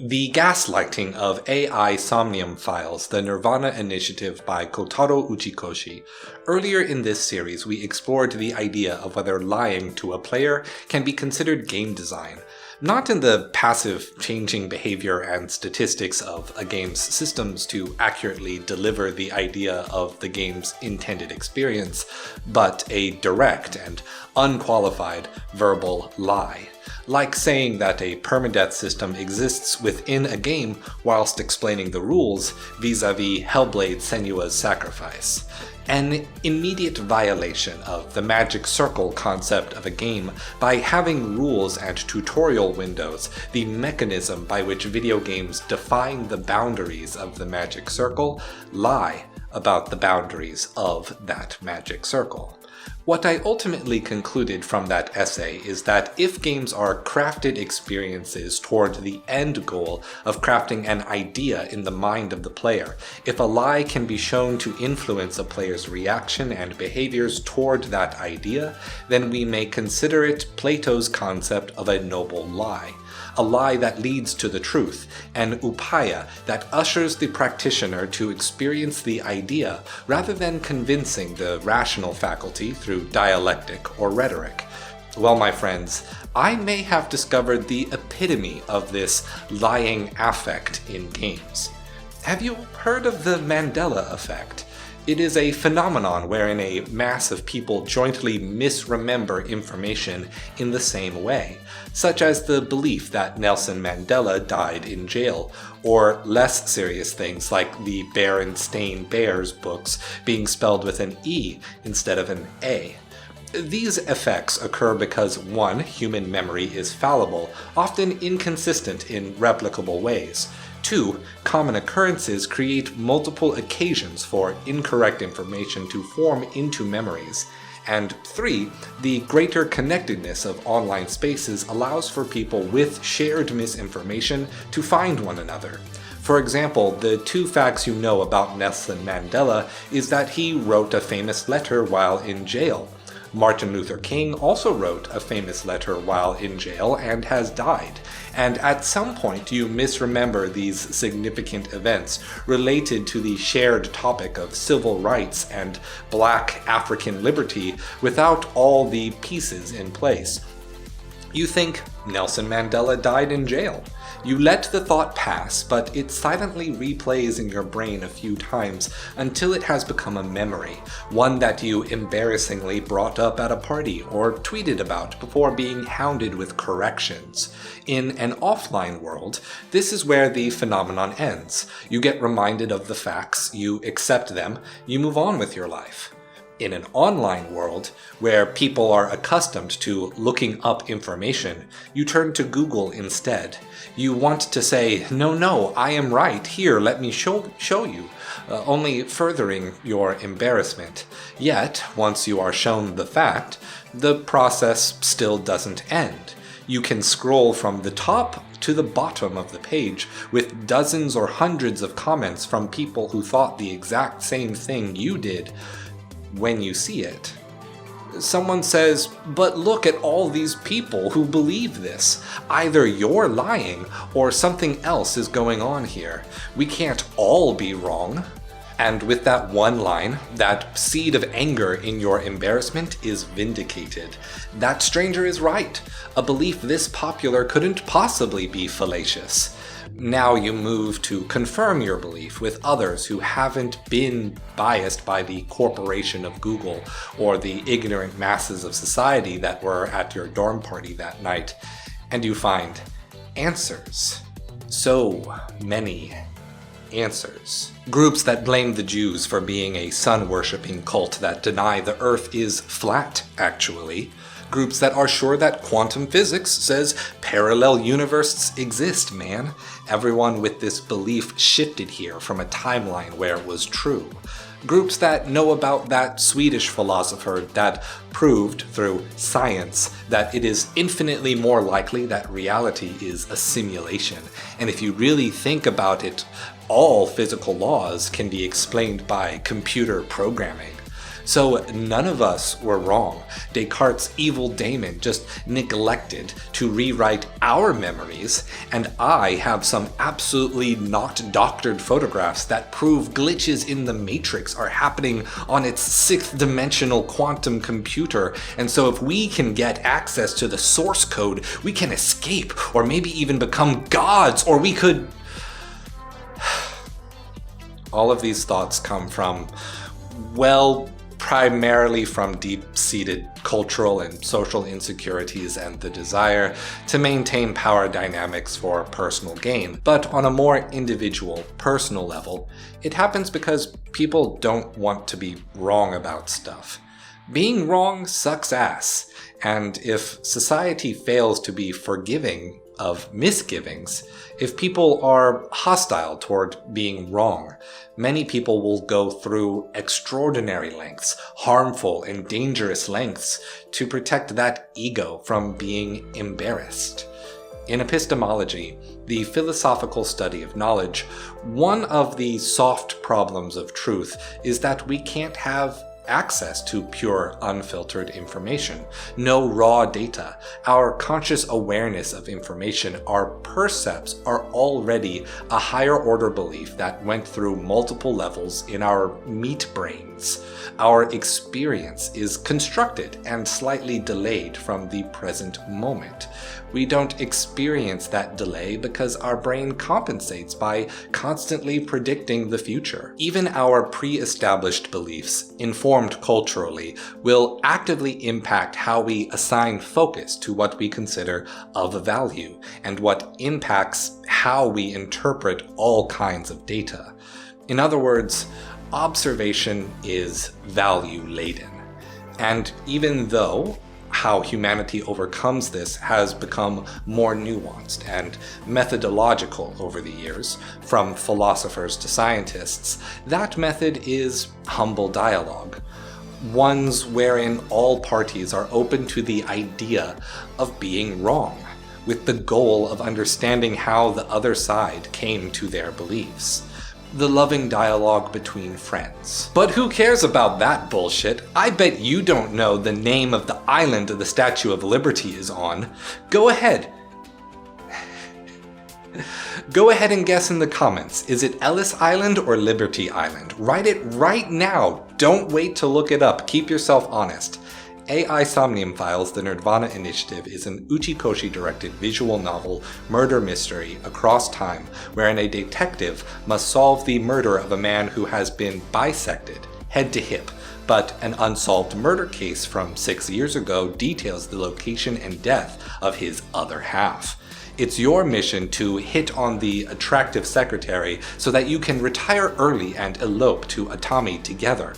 The Gaslighting of AI Somnium Files, the Nirvana Initiative by Kotaru Uchikoshi. Earlier in this series, we explored the idea of whether lying to a player can be considered game design. Not in the passive changing behavior and statistics of a game's systems to accurately deliver the idea of the game's intended experience, but a direct and unqualified verbal lie. Like saying that a permadeath system exists within a game whilst explaining the rules vis-a-vis Hellblade Senua's sacrifice. An immediate violation of the magic circle concept of a game by having rules and tutorial windows, the mechanism by which video games define the boundaries of the magic circle, lie about the boundaries of that magic circle. What I ultimately concluded from that essay is that if games are crafted experiences toward the end goal of crafting an idea in the mind of the player, if a lie can be shown to influence a player's reaction and behaviors toward that idea, then we may consider it Plato's concept of a noble lie. A lie that leads to the truth, an upaya that ushers the practitioner to experience the idea rather than convincing the rational faculty through dialectic or rhetoric. Well, my friends, I may have discovered the epitome of this lying affect in games. Have you heard of the Mandela effect? It is a phenomenon wherein a mass of people jointly misremember information in the same way, such as the belief that Nelson Mandela died in jail, or less serious things like the Berenstain Bears books being spelled with an E instead of an A. These effects occur because 1. Human memory is fallible, often inconsistent in replicable ways. 2. Common occurrences create multiple occasions for incorrect information to form into memories. And 3. The greater connectedness of online spaces allows for people with shared misinformation to find one another. For example, the 2 facts you know about Nelson Mandela is that he wrote a famous letter while in jail. Martin Luther King also wrote a famous letter while in jail and has died. And at some point you misremember these significant events related to the shared topic of civil rights and Black African liberty without all the pieces in place. You think Nelson Mandela died in jail. You let the thought pass, but it silently replays in your brain a few times until it has become a memory, one that you embarrassingly brought up at a party or tweeted about before being hounded with corrections. In an offline world, this is where the phenomenon ends. You get reminded of the facts, you accept them, you move on with your life. In an online world, where people are accustomed to looking up information, you turn to Google instead. You want to say, no, I am right, here, let me show you, only furthering your embarrassment. Yet, once you are shown the fact, the process still doesn't end. You can scroll from the top to the bottom of the page with dozens or hundreds of comments from people who thought the exact same thing you did. When you see it, someone says, but look at all these people who believe this. Either you're lying or something else is going on here. We can't all be wrong. And with that one line, that seed of anger in your embarrassment is vindicated. That stranger is right. A belief this popular couldn't possibly be fallacious. Now you move to confirm your belief with others who haven't been biased by the corporation of Google or the ignorant masses of society that were at your dorm party that night, and you find answers. So many answers. Groups that blame the Jews for being a sun-worshipping cult that deny the Earth is flat, actually. Groups that are sure that quantum physics says parallel universes exist, man. Everyone with this belief shifted here from a timeline where it was true. Groups that know about that Swedish philosopher that proved through science that it is infinitely more likely that reality is a simulation. And if you really think about it, all physical laws can be explained by computer programming. So none of us were wrong. Descartes' evil daemon just neglected to rewrite our memories, and I have some absolutely not doctored photographs that prove glitches in the matrix are happening on its 6th dimensional quantum computer, and so if we can get access to the source code, we can escape, or maybe even become gods, or we could... All of these thoughts come from, well, primarily from deep-seated cultural and social insecurities and the desire to maintain power dynamics for personal gain. But on a more individual, personal level, it happens because people don't want to be wrong about stuff. Being wrong sucks ass, and if society fails to be forgiving of misgivings, if people are hostile toward being wrong, many people will go through extraordinary lengths, harmful and dangerous lengths, to protect that ego from being embarrassed. In epistemology, the philosophical study of knowledge, one of the soft problems of truth is that we can't have access to pure, unfiltered information. No raw data. Our conscious awareness of information, our percepts, are already a higher order belief that went through multiple levels in our meat brains. Our experience is constructed and slightly delayed from the present moment. We don't experience that delay because our brain compensates by constantly predicting the future. Even our pre-established beliefs, informed culturally, will actively impact how we assign focus to what we consider of value, and what impacts how we interpret all kinds of data. In other words, observation is value-laden. And even though how humanity overcomes this has become more nuanced and methodological over the years, from philosophers to scientists, that method is humble dialogue. Ones wherein all parties are open to the idea of being wrong, with the goal of understanding how the other side came to their beliefs. The loving dialogue between friends. But who cares about that bullshit? I bet you don't know the name of the island the Statue of Liberty is on. Go ahead. Go ahead and guess in the comments. Is it Ellis Island or Liberty Island? Write it right now. Don't wait to look it up. Keep yourself honest. AI Somnium Files, The Nirvana Initiative is an Uchikoshi-directed visual novel murder mystery across time, wherein a detective must solve the murder of a man who has been bisected, head to hip, but an unsolved murder case from 6 years ago details the location and death of his other half. It's your mission to hit on the attractive secretary so that you can retire early and elope to Atami together.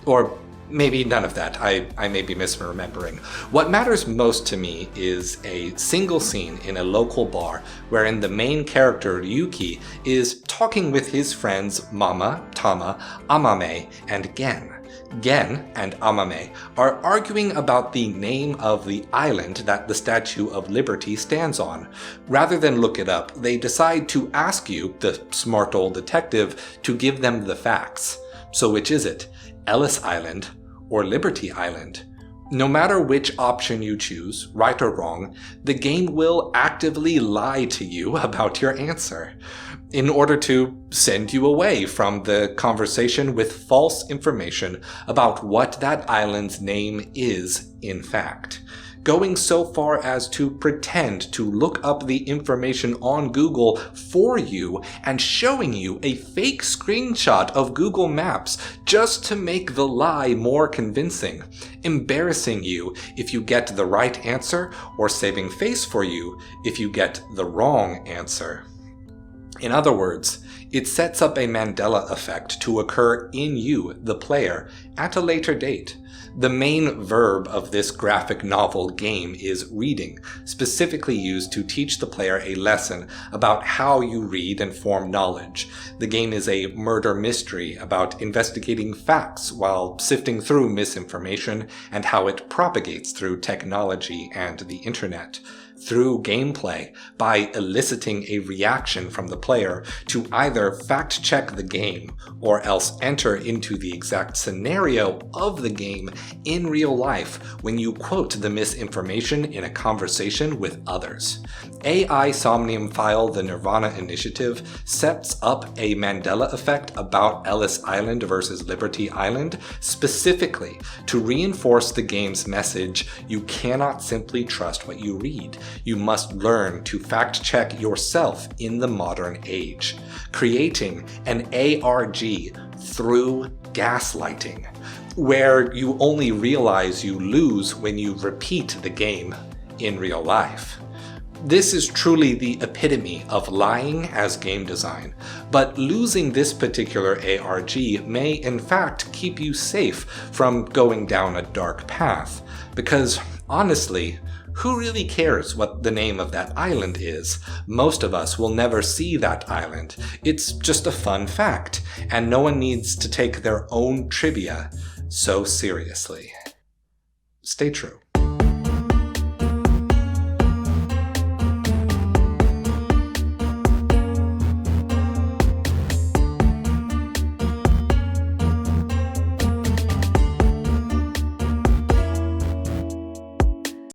Or maybe none of that, I may be misremembering. What matters most to me is a single scene in a local bar wherein the main character, Yuki, is talking with his friends Mama, Tama, Amame, and Gen. Gen and Amame are arguing about the name of the island that the Statue of Liberty stands on. Rather than look it up, they decide to ask you, the smart old detective, to give them the facts. So which is it? Ellis Island or Liberty Island? No matter which option you choose, right or wrong, the game will actively lie to you about your answer, in order to send you away from the conversation with false information about what that island's name is, in fact. Going so far as to pretend to look up the information on Google for you and showing you a fake screenshot of Google Maps just to make the lie more convincing, embarrassing you if you get the right answer, or saving face for you if you get the wrong answer. In other words, it sets up a Mandela effect to occur in you, the player, at a later date. The main verb of this graphic novel game is reading, specifically used to teach the player a lesson about how you read and form knowledge. The game is a murder mystery about investigating facts while sifting through misinformation and how it propagates through technology and the internet. through gameplay by eliciting a reaction from the player to either fact-check the game or else enter into the exact scenario of the game in real life when you quote the misinformation in a conversation with others. AI Somnium file The Nirvana Initiative sets up a Mandela effect about Ellis Island versus Liberty Island specifically to reinforce the game's message: you cannot simply trust what you read. You must learn to fact-check yourself in the modern age, creating an ARG through gaslighting, where you only realize you lose when you repeat the game in real life. This is truly the epitome of lying as game design, but losing this particular ARG may in fact keep you safe from going down a dark path, because honestly, who really cares what the name of that island is? Most of us will never see that island. It's just a fun fact, and no one needs to take their own trivia so seriously. Stay true.